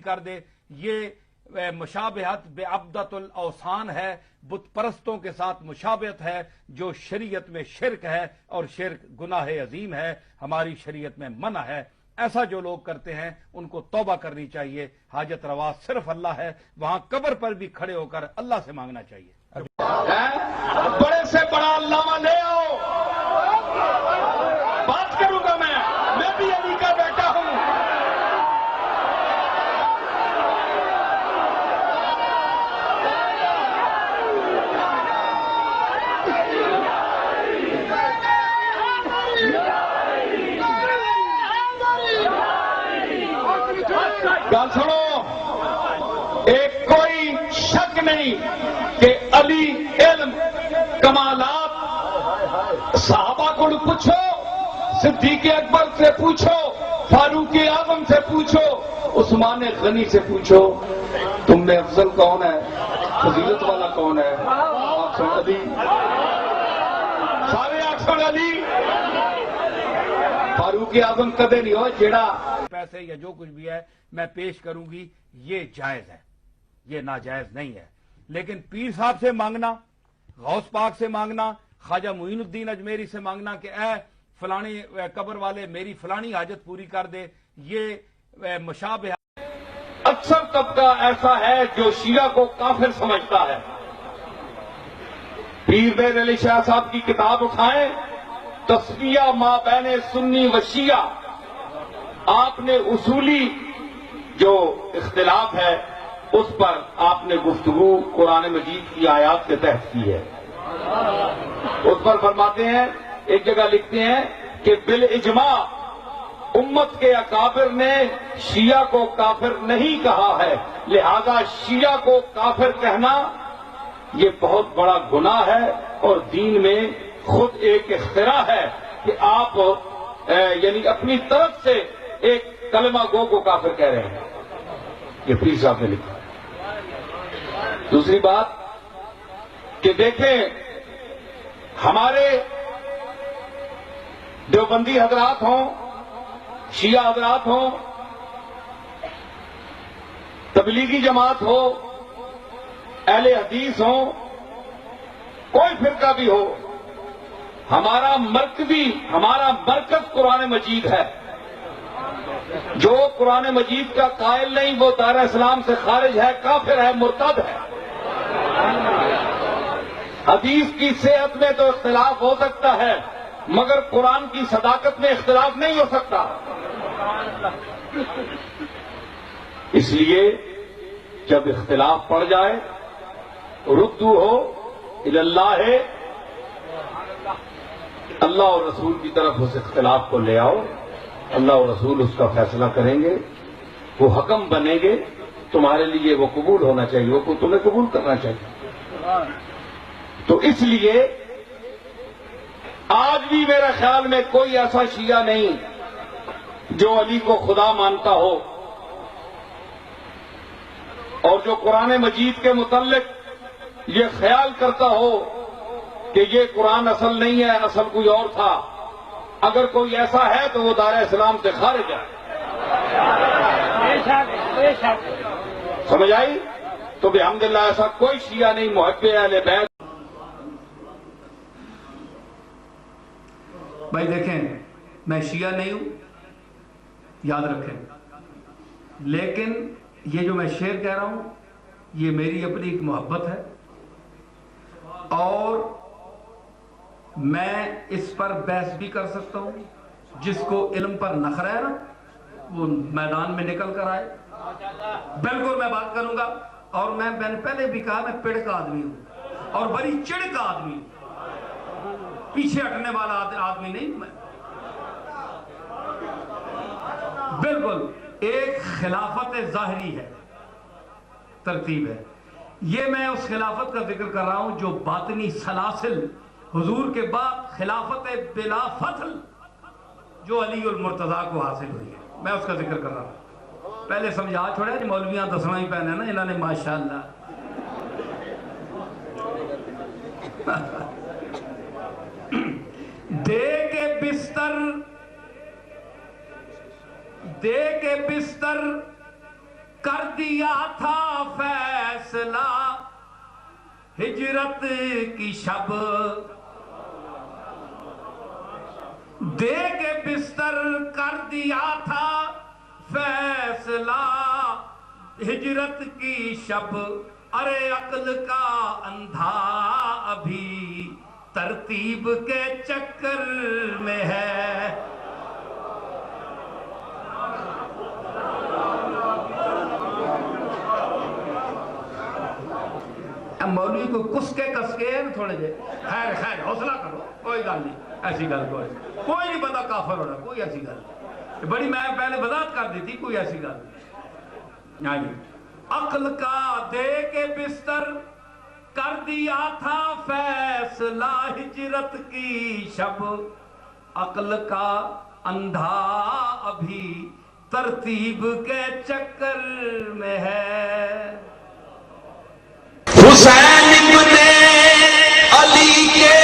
کر دے. یہ مشابہت بے عبدت الاوثان ہے، بت پرستوں کے ساتھ مشابہت ہے جو شریعت میں شرک ہے، اور شرک گناہ عظیم ہے، ہماری شریعت میں منع ہے. ایسا جو لوگ کرتے ہیں ان کو توبہ کرنی چاہیے. حاجت روا صرف اللہ ہے، وہاں قبر پر بھی کھڑے ہو کر اللہ سے مانگنا چاہیے. بڑے سے بڑا علامہ لے آؤ، بات کروں گا میں بھی علی کا بیٹا ہوں. گل سنو، ایک کوئی شک نہیں کہ علی علم کمالات صحابہ کو پوچھو، صدیق اکبر سے پوچھو، فاروق اعظم سے پوچھو، عثمان غنی سے پوچھو، تم میں افضل کون ہے، فضیلت والا کون ہے؟ آپ سن علی، سارے آپ سن علی. فاروق اعظم کدے نہیں ہو جیڑا پیسے یا جو کچھ بھی ہے میں پیش کروں گی، یہ جائز ہے، یہ ناجائز نہیں ہے. لیکن پیر صاحب سے مانگنا، غوث پاک سے مانگنا، خواجہ معین الدین اجمیری سے مانگنا کہ اے فلانی قبر والے میری فلانی حاجت پوری کر دے، یہ مشابہ. اکثر طبقہ ایسا ہے جو شیعہ کو کافر سمجھتا ہے. پیر بیر علی شاہ صاحب کی کتاب اٹھائیں، تصفیہ ما بین سنی و شیعہ. آپ نے اصولی جو اختلاف ہے اس پر آپ نے گفتگو قرآن مجید کی آیات کے تحت کی ہے. اس پر فرماتے ہیں، ایک جگہ لکھتے ہیں کہ بالاجماع امت کے اکابر نے شیعہ کو کافر نہیں کہا ہے، لہذا شیعہ کو کافر کہنا یہ بہت بڑا گناہ ہے، اور دین میں خود ایک اختراع ہے کہ آپ یعنی اپنی طرف سے ایک کلمہ گو کو کافر کہہ رہے ہیں. یہ پیر صاحب نے لکھا. دوسری بات کہ دیکھیں، ہمارے دیوبندی حضرات ہوں، شیعہ حضرات ہوں، تبلیغی جماعت ہو، اہل حدیث ہوں، کوئی فرقہ بھی ہو، ہمارا مرکز قرآن مجید ہے. جو قرآن مجید کا قائل نہیں وہ دار اسلام سے خارج ہے، کافر ہے، مرتد ہے. حدیث کی صحت میں تو اختلاف ہو سکتا ہے مگر قرآن کی صداقت میں اختلاف نہیں ہو سکتا. اس لیے جب اختلاف پڑ جائے ردو ہو الی اللہ، اللہ اور رسول کی طرف اس اختلاف کو لے آؤ. اللہ اور رسول اس کا فیصلہ کریں گے، وہ حکم بنیں گے. تمہارے لیے وہ قبول ہونا چاہیے، وہ تمہیں قبول کرنا چاہیے. تو اس لیے آج بھی میرا خیال میں کوئی ایسا شیعہ نہیں جو علی کو خدا مانتا ہو اور جو قرآن مجید کے متعلق یہ خیال کرتا ہو کہ یہ قرآن اصل نہیں ہے، اصل کوئی اور تھا. اگر کوئی ایسا ہے تو وہ دار اسلام سے خارج ہے. سمجھ آئی؟ تو بحمداللہ ایسا کوئی شیعہ نہیں محب اہل بیت. بھائی دیکھیں، میں شیعہ نہیں ہوں، یاد رکھیں، لیکن یہ جو میں شعر کہہ رہا ہوں یہ میری اپنی ایک محبت ہے، اور میں اس پر بحث بھی کر سکتا ہوں. جس کو علم پر نخرہ ہے نا وہ میدان میں نکل کر آئے، بالکل میں بات کروں گا. اور میں نے پہلے بھی کہا میں پڑ کا آدمی ہوں اور بڑی چڑ کا آدمی ہوں، پیچھے ہٹنے والا آدمی نہیں میں. بالکل ایک خلافت ظاہری ہے، ترتیب ہے. یہ میں اس خلافت کا ذکر کر رہا ہوں جو باطنی سلاسل حضور کے بعد خلافت بلا فصل جو علی المرتضیٰ کو حاصل ہوئی ہے، میں اس کا ذکر کر رہا ہوں. پہلے سمجھا چھوڑے جو مولویاں دسنا ہی پہنے نا انہوں نے ماشاءاللہ. دے کے بستر کر دیا تھا فیصلہ ہجرت کی شب، دے کے بستر کر دیا تھا فیصلہ ہجرت کی شب، ارے عقل کا اندھا ابھی ترتیب کے چکر میں ہے۔ مولوی کو کس کے تھوڑے جے خیر حوصلہ کرو، کوئی گل نہیں، ایسی گل کوئی نہیں بندہ کافر ہونا، کوئی ایسی گل نہیں، بڑی میں پہلے وضاحت کر دی تھی، کوئی ایسی گل نہیں۔ عقل کا دے کے بستر کر دیا تھا فیصلہ ہجرت کی شب، عقل کا اندھا ابھی ترتیب کے چکر میں ہے۔ حسین ابن علی کے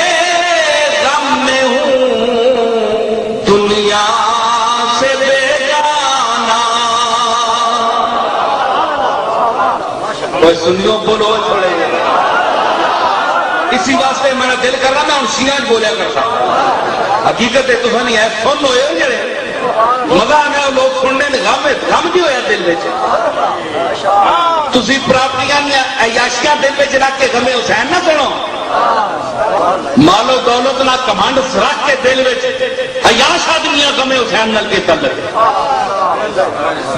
غم میں ہوں دنیا سے بیگانہ۔ کوئی سنیو بولو چھوڑے، اسی واسطے میرا دل کر رہا میں ان شیعہ بولیا کرتا، حقیقت ہے تو نہیں ہے، سن ہوئے جڑے مزہ آنے لوگ سننے غم جو ہے دل میں تسی پراپتیاں عیاشیاں دل میں رکھ کے غم حسین نہ سنو، مال و دولت نہ کمانڈ رکھ کے دل میں عیاش آدمیاں غم حسین نال کے تعلق ہے،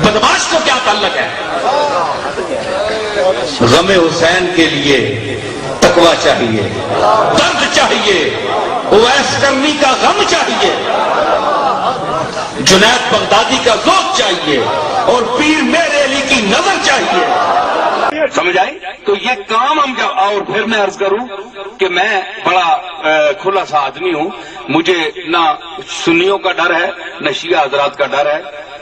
بدماش کو کیا تعلق ہے؟ غم حسین کے لیے تقوی چاہیے، درد چاہیے، اویس کرنی کا غم چاہیے، جنید بغدادی کا ذوق چاہیے، اور پیر میرے علی کی نظر چاہیے۔ سمجھ آئی؟ تو یہ کام ہم جب، اور پھر میں عرض کروں کہ میں بڑا کھلا سا آدمی ہوں، مجھے نہ سنیوں کا ڈر ہے نہ شیعہ حضرات کا ڈر ہے۔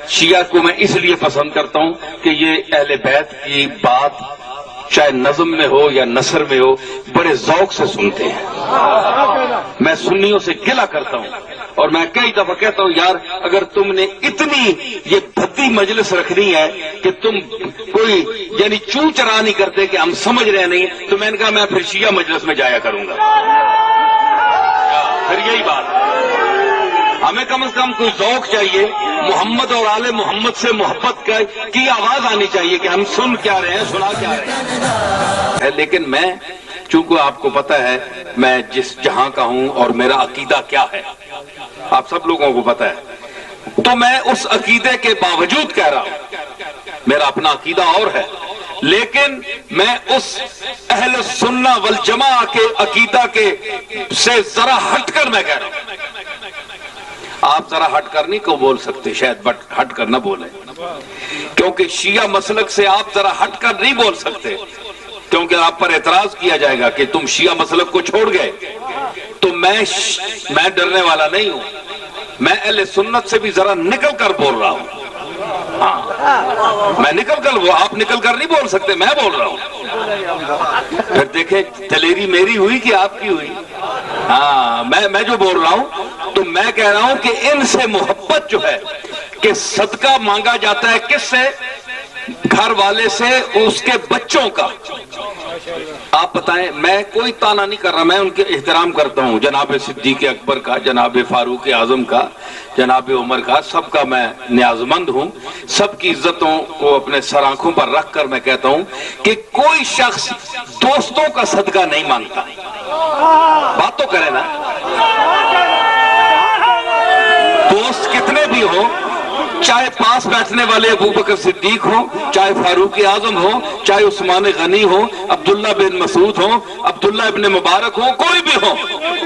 شیعہ کو میں اس لیے پسند کرتا ہوں کہ یہ اہل بیت کی بات چاہے نظم میں ہو یا نثر میں ہو بڑے ذوق سے سنتے ہیں۔ میں سنیوں سے گلہ کرتا ہوں، اور میں کئی دفعہ کہتا ہوں یار اگر تم نے اتنی یہ بھدی مجلس رکھنی ہے کہ تم کوئی یعنی چوں چرا نہیں کرتے کہ ہم سمجھ رہے نہیں، تو میں نے کہا میں پھر شیعہ مجلس میں جایا کروں گا۔ پھر یہی بات ہے، ہمیں کم از کم کوئی ذوق چاہیے، محمد اور آل محمد سے محبت کی آواز آنی چاہیے کہ ہم سن کیا رہے ہیں، سنا کیا رہے ہیں۔ لیکن میں چونکہ آپ کو پتہ ہے میں جس جہاں کا ہوں اور میرا عقیدہ کیا ہے، آپ سب لوگوں کو پتہ ہے، تو میں اس عقیدے کے باوجود کہہ رہا ہوں، میرا اپنا عقیدہ اور ہے، لیکن میں اس اہل سنہ والجماع کے عقیدہ کے سے ذرا ہٹ کر میں کہہ رہا ہوں۔ آپ ذرا ہٹ کر نہیں کو بول سکتے شاید، بٹ ہٹ کر نہ بولیں، کیونکہ شیعہ مسلک سے آپ ذرا ہٹ کر نہیں بول سکتے، کیونکہ آپ پر اعتراض کیا جائے گا کہ تم شیعہ مسلک کو چھوڑ گئے۔ تو میں ڈرنے والا نہیں ہوں، میں اہل سنت سے بھی ذرا نکل کر بول رہا ہوں۔ ہاں میں نکل کر، آپ نکل کر نہیں بول سکتے، میں بول رہا ہوں۔ پھر دیکھیں دلیری میری ہوئی کہ آپ کی ہوئی؟ ہاں میں جو بول رہا ہوں تو میں کہہ رہا ہوں کہ ان سے محبت جو ہے کہ صدقہ مانگا جاتا ہے کس سے؟ گھر والے سے اس کے بچوں کا۔ آپ بتائیں، میں کوئی تانا نہیں کر رہا، میں ان کے احترام کرتا ہوں، جناب صدیق اکبر کا، جناب فاروق اعظم کا، جناب عمر کا، سب کا میں نیازمند ہوں، سب کی عزتوں کو اپنے سر آنکھوں پر رکھ کر میں کہتا ہوں کہ کوئی شخص دوستوں کا صدقہ نہیں مانگتا۔ بات تو کرے نا، دوست کتنے بھی ہوں، چاہے پاس بیٹھنے والے ابو بکر صدیق ہوں، چاہے فاروق اعظم ہوں، چاہے عثمان غنی ہوں، عبداللہ بن مسعود ہوں، عبداللہ ابن مبارک ہوں، کوئی بھی ہوں،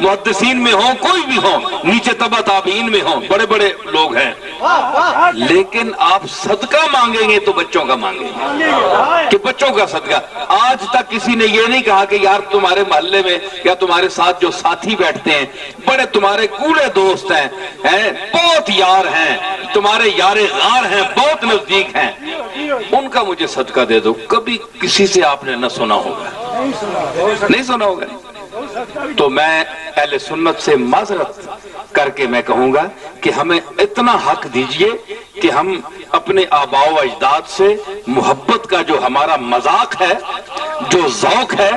محدثین میں ہوں، کوئی بھی ہوں، نیچے تبع تابعین میں ہوں، بڑے بڑے لوگ ہیں، لیکن آپ صدقہ مانگیں گے تو بچوں کا مانگیں گے کہ بچوں کا صدقہ۔ آج تک کسی نے یہ نہیں کہا کہ یار تمہارے محلے میں یا تمہارے ساتھ جو ساتھی بیٹھتے ہیں بڑے تمہارے کوڑے دوست ہیں، بہت یار ہیں، تمہارے یار غار ہیں، بہت نزدیک ہیں، ان کا مجھے صدقہ دے دو۔ کبھی کسی سے آپ نے نہ سنا ہوگا، نہیں سنا ہوگا۔ تو میں اہل سنت سے معذرت کر کے میں کہوں گا کہ ہمیں اتنا حق دیجئے کہ ہم اپنے آباء و اجداد سے محبت کا جو ہمارا مذاق ہے، جو ذوق ہے،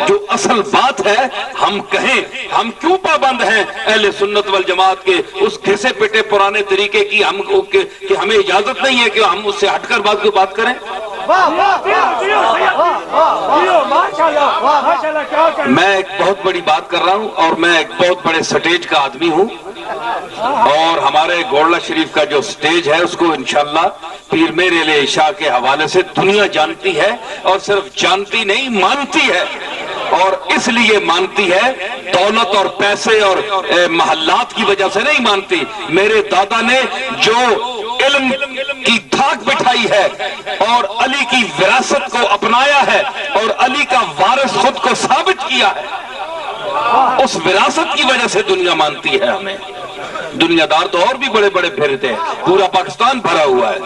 جو اصل بات ہے، ہم کہیں. ہم کیوں پابند ہیں اہل سنت والجماعت کے اس گھسے پٹے پرانے طریقے کی کہ ہمیں اجازت نہیں ہے کہ ہم اس سے ہٹ کر بات کریں؟ میں ایک بہت بڑی بات کر رہا ہوں اور میں ایک بہت بڑے سٹیج کا آدمی ہوں، اور ہمارے گولڑا شریف کا جو سٹیج ہے اس کو انشاءاللہ پیر میرے علیہ عشاء کے حوالے سے دنیا جانتی ہے، اور صرف جانتی نہیں مانتی ہے. اور اس لیے مانتی ہے، دولت اور پیسے اور محلات کی وجہ سے نہیں مانتی. میرے دادا نے جو علم کی دھاک بٹھائی ہے اور علی کی وراثت کو اپنایا ہے اور علی کا وارث خود کو ثابت کیا ہے، اس وراثت کی وجہ سے دنیا مانتی ہے ہمیں. دنیا دار تو اور بھی بڑے بڑے پھرتے ہیں، پورا پاکستان بھرا ہوا ہے.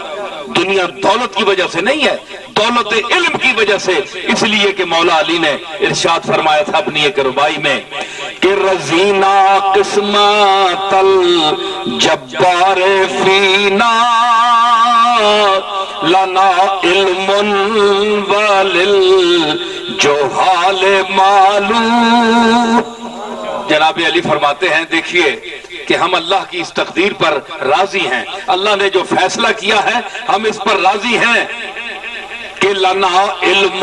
دنیا دولت کی وجہ سے نہیں ہے، دولت علم کی وجہ سے. اس لیے کہ مولا علی نے ارشاد فرمایا تھا اپنی ایک ربائی میں کہ رضینا قسمت الجبار فینا لنا علم وللجہال معلوم. جناب علی فرماتے ہیں دیکھیے کہ ہم اللہ کی اس تقدیر پر راضی ہیں، اللہ نے جو فیصلہ کیا ہے ہم اس پر راضی ہیں کہ لنا علم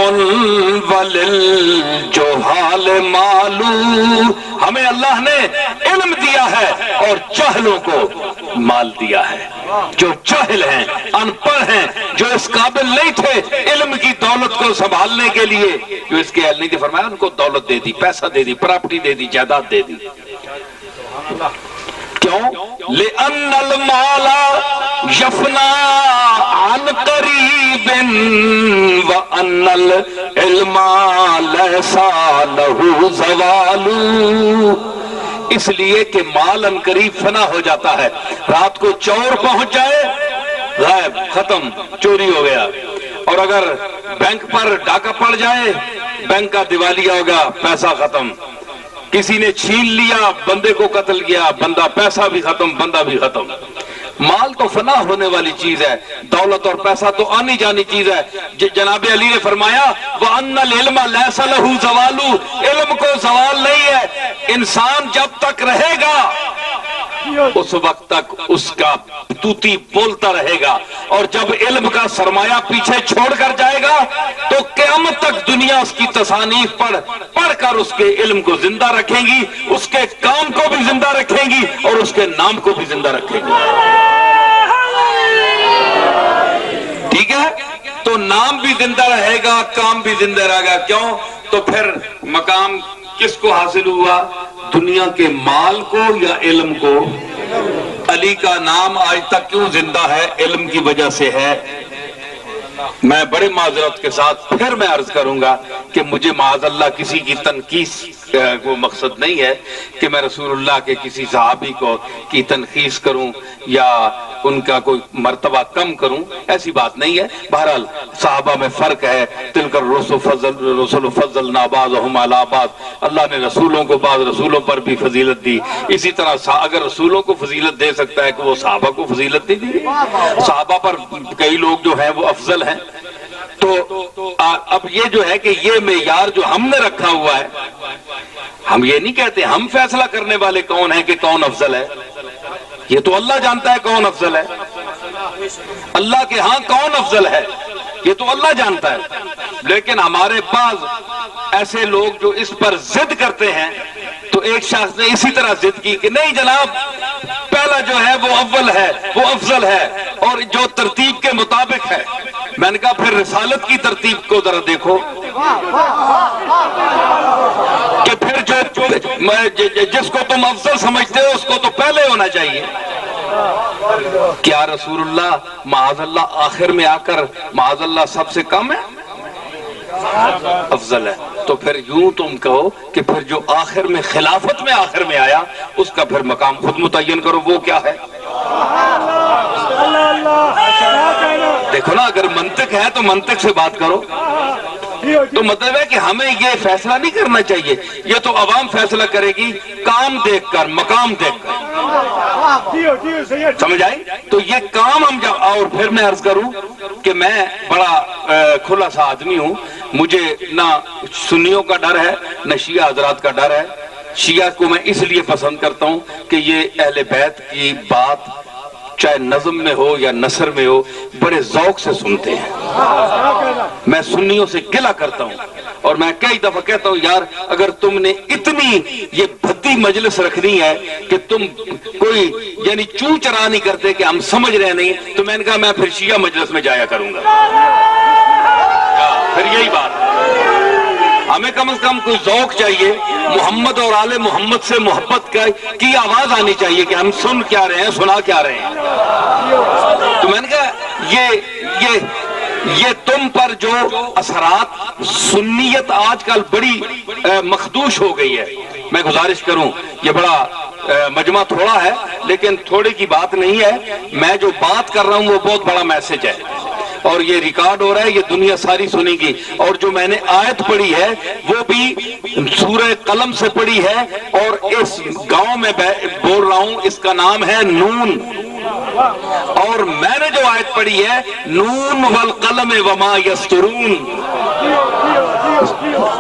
وللجہال معلوم. ہمیں اللہ نے علم دیا ہے اور جاہلوں کو مال دیا ہے. جو جاہل ہیں، ان پڑھ ہیں، جو اس قابل نہیں تھے علم کی دولت کو سنبھالنے کے لیے، جو اس کے اہل نہیں تھے، فرمایا ان کو دولت دے دی، پیسہ دے دی، پراپرٹی دے دی، جائیداد دے دی. کیوں؟ لِأَنَّ الْمَالَ يَفْنَى عَنْ قَرِيبٍ وَأَنَّ الْعِلْمَ لَيْسَ لَهُ زَوَالُ. اس لیے کہ مال ان قریب فنا ہو جاتا ہے. رات کو چور پہنچ جائے، غائب، ختم، چوری ہو گیا. اور اگر بینک پر ڈاکہ پڑ جائے، بینک کا دیوالیہ ہوگا، پیسہ ختم. کسی نے چھین لیا، بندے کو قتل کیا، بندہ، پیسہ بھی ختم، بندہ بھی ختم. مال تو فنا ہونے والی چیز ہے، دولت اور پیسہ تو آنی جانی چیز ہے. جناب علی نے فرمایا وَأَنَّ الْعِلْمَ لَيْسَ لَهُ زَوَالُ. علم کو زوال نہیں ہے. انسان جب تک رہے گا اس وقت تک اس کا توتی بولتا رہے گا، اور جب علم کا سرمایہ پیچھے چھوڑ کر جائے گا تو قیامت تک دنیا اس کی تصانیف پڑھ کر اس کے علم کو زندہ رکھیں گی، اس کے کام کو بھی زندہ رکھیں گی اور اس کے نام کو بھی زندہ رکھیں گی. ٹھیک ہے؟ تو نام بھی زندہ رہے گا، کام بھی زندہ رہے گا. کیوں؟ تو پھر مقام کس کو حاصل ہوا؟ دنیا کے مال کو یا علم کو؟ علی کا نام آج تک کیوں زندہ ہے؟ علم کی وجہ سے ہے. میں بڑے معذرت کے ساتھ پھر میں عرض کروں گا کہ مجھے معاذ اللہ کسی کی تنقیص وہ مقصد نہیں ہے کہ میں رسول اللہ کے کسی صحابی کو کی تنقیص کروں یا ان کا کوئی مرتبہ کم کروں، ایسی بات نہیں ہے. بہرحال صحابہ میں فرق ہے. تلک الرسل فضلنا بعضهم علی بعض. اللہ نے رسولوں کو بعض رسولوں پر بھی فضیلت دی. اسی طرح اگر رسولوں کو فضیلت دے سکتا ہے کہ وہ صحابہ کو فضیلت نہیں دی. صحابہ پر کئی لوگ جو ہیں وہ افضل ہیں. تو اب یہ جو ہے کہ یہ معیار جو ہم نے رکھا ہوا ہے، ہم یہ نہیں کہتے. ہم فیصلہ کرنے والے کون ہیں کہ کون افضل ہے؟ یہ تو اللہ جانتا ہے کون افضل ہے. اللہ کے ہاں کون افضل ہے یہ تو اللہ جانتا ہے. لیکن ہمارے پاس ایسے لوگ جو اس پر ضد کرتے ہیں، تو ایک شخص نے اسی طرح ضد کی کہ نہیں جناب، پہلا جو ہے وہ اول ہے، وہ افضل ہے، اور جو ترتیب کے مطابق ہے. میں نے کہا پھر رسالت کی ترتیب کو ذرا دیکھو کہ پھر جس کو تم افضل سمجھتے ہو اس کو تو پہلے ہونا چاہیے. کیا رسول اللہ معاذ اللہ آخر میں آ کر معاذ اللہ سب سے کم ہے؟ افضل ہے. تو پھر یوں تم کہو کہ پھر جو آخر میں خلافت میں آخر میں آیا اس کا پھر مقام خود متعین کرو، وہ کیا ہے؟ دیکھو نا، اگر منطق ہے تو منطق سے بات کرو. تو مطلب ہے کہ ہمیں یہ فیصلہ نہیں کرنا چاہیے، یہ تو عوام فیصلہ کرے گی کام دیکھ کر، مقام دیکھ کر. سمجھ آئی؟ تو یہ کام ہم جب، اور پھر میں عرض کروں کہ میں بڑا کھلا سا آدمی ہوں، مجھے نہ سنیوں کا ڈر ہے نہ شیعہ حضرات کا ڈر ہے۔ شیعہ کو میں اس لیے پسند کرتا ہوں کہ یہ اہل بیت کی بات چاہے نظم میں ہو یا نثر میں ہو بڑے ذوق سے سنتے ہیں۔ میں سنیوں سے گلہ کرتا ہوں، اور میں کئی دفعہ کہتا ہوں یار اگر تم نے اتنی یہ بھدی مجلس رکھنی ہے کہ تم کوئی یعنی چوں چرا نہیں کرتے کہ ہم سمجھ رہے نہیں، تو میں نے کہا میں پھر شیعہ مجلس میں جایا کروں گا۔ پھر یہی بات، ہمیں کم از کم کوئی ذوق چاہیے، محمد اور آل محمد سے محبت کی آواز آنی چاہیے کہ ہم سن کیا رہے ہیں، سنا کیا رہے ہیں۔ تو میں نے کہا یہ تم پر جو اثرات، سنیت آج کل بڑی مخدوش ہو گئی ہے۔ میں گزارش کروں، یہ بڑا مجمع تھوڑا ہے لیکن تھوڑے کی بات نہیں ہے، میں جو بات کر رہا ہوں وہ بہت بڑا میسج ہے، اور یہ ریکارڈ ہو رہا ہے، یہ دنیا ساری سنیں گی۔ اور جو میں نے آیت پڑھی ہے وہ بھی سورہ قلم سے پڑھی ہے، اور اس گاؤں میں بول رہا ہوں، اس کا نام ہے نون، اور میں نے جو آیت پڑھی ہے نون والقلم وما یسطرون،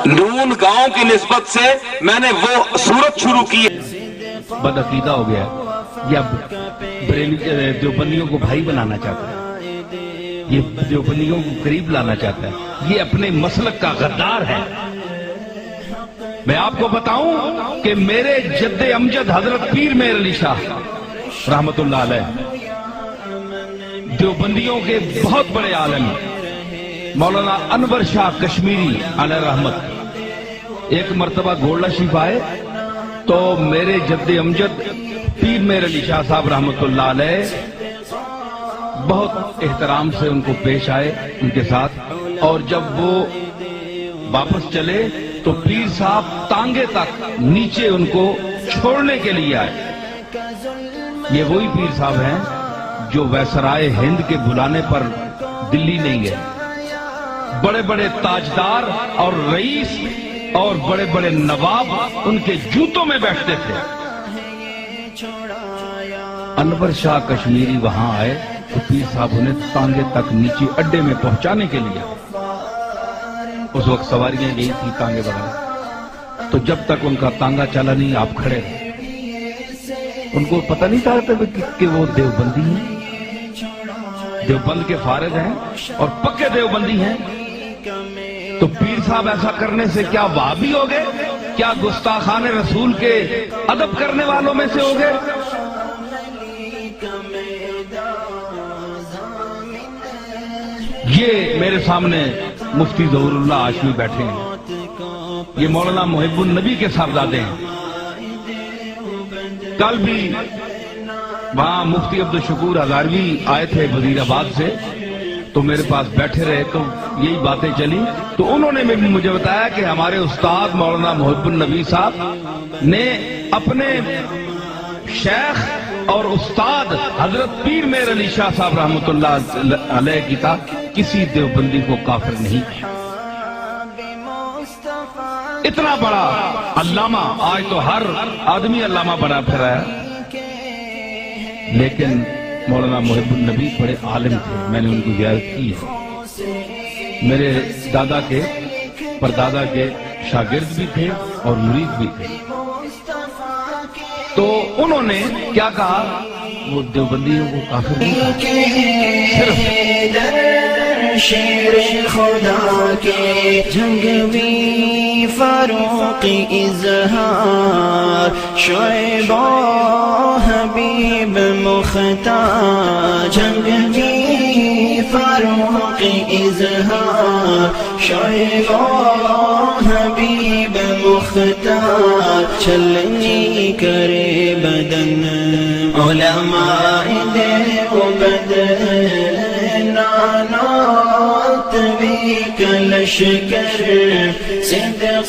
نون گاؤں کی نسبت سے میں نے وہ سورت شروع کی ہے۔ بد عقیدہ ہو گیا ہے، یا دیوبندیوں کو بھائی بنانا چاہتا ہے، یہ دیوبندیوں کو قریب لانا چاہتا ہے، یہ اپنے مسلک کا غدار ہے۔ میں آپ کو بتاؤں کہ میرے جد امجد حضرت پیر مہر علی شاہ رحمت اللہ علیہ دیوبندیوں کے بہت بڑے عالم مولانا انور شاہ کشمیری علیہ رحمت ایک مرتبہ گولڈا شریف آئے تو میرے جد امجد پیر مہر علی شاہ صاحب رحمت اللہ علیہ بہت احترام سے ان کو پیش آئے ان کے ساتھ، اور جب وہ واپس چلے تو پیر صاحب تانگے تک نیچے ان کو چھوڑنے کے لیے آئے۔ یہ وہی پیر صاحب ہیں جو ویسرائے ہند کے بلانے پر دلی نہیں گئے، بڑے بڑے تاجدار اور رئیس اور بڑے بڑے نواب ان کے جوتوں میں بیٹھتے تھے۔ انور شاہ کشمیری وہاں آئے تو پیر صاحب انہیں تانگے تک نیچے اڈے میں پہنچانے کے لیے، اس وقت سواریاں یہی تھی تانگے بڑھائے، تو جب تک ان کا تانگا چلا نہیں آپ کھڑے رہے۔ ان کو پتہ نہیں تھا کہ وہ دیوبندی ہیں، دیوبند کے فارغ ہیں اور پکے دیوبندی ہیں۔ تو پیر صاحب ایسا کرنے سے کیا وہابی ہو گئے؟ کیا گستاخان رسول کے ادب کرنے والوں میں سے ہو گئے؟ یہ میرے سامنے مفتی ظہور اللہ ہاشمی بیٹھے ہیں، یہ مولانا محب النبی کے صاحبزادے ہیں۔ کل بھی وہاں مفتی عبدالشکور ہزاروی آئے تھے وزیر آباد سے، تو میرے پاس بیٹھے رہے تو یہی باتیں چلی، تو انہوں نے مجھے بتایا کہ ہمارے استاد مولانا محب النبی صاحب نے اپنے شیخ اور استاد حضرت پیر مہر علی شاہ صاحب رحمت اللہ علیہ کی تھا، کسی دیوبندی کو کافر نہیں کیا۔ اتنا بڑا علامہ، آج تو ہر آدمی علامہ بنا پھرا ہے، لیکن مولانا محب النبی بڑے عالم تھے، میں نے ان کی زیارت کی ہے۔ میرے دادا کے پردادا کے شاگرد بھی تھے اور مرید بھی تھے، تو انہوں نے کیا کہا، وہ دیوبندیوں کو کافر نہیں کہا، صرف شیر خدا کے جنگوی فاروق اظہار، شعیب حبیب مختار، جنگوی فاروق اظہار، شعیب حبیب مختار، چھلنی کرے بدن علماء دیوبند، نانات بھی کلشکر صدق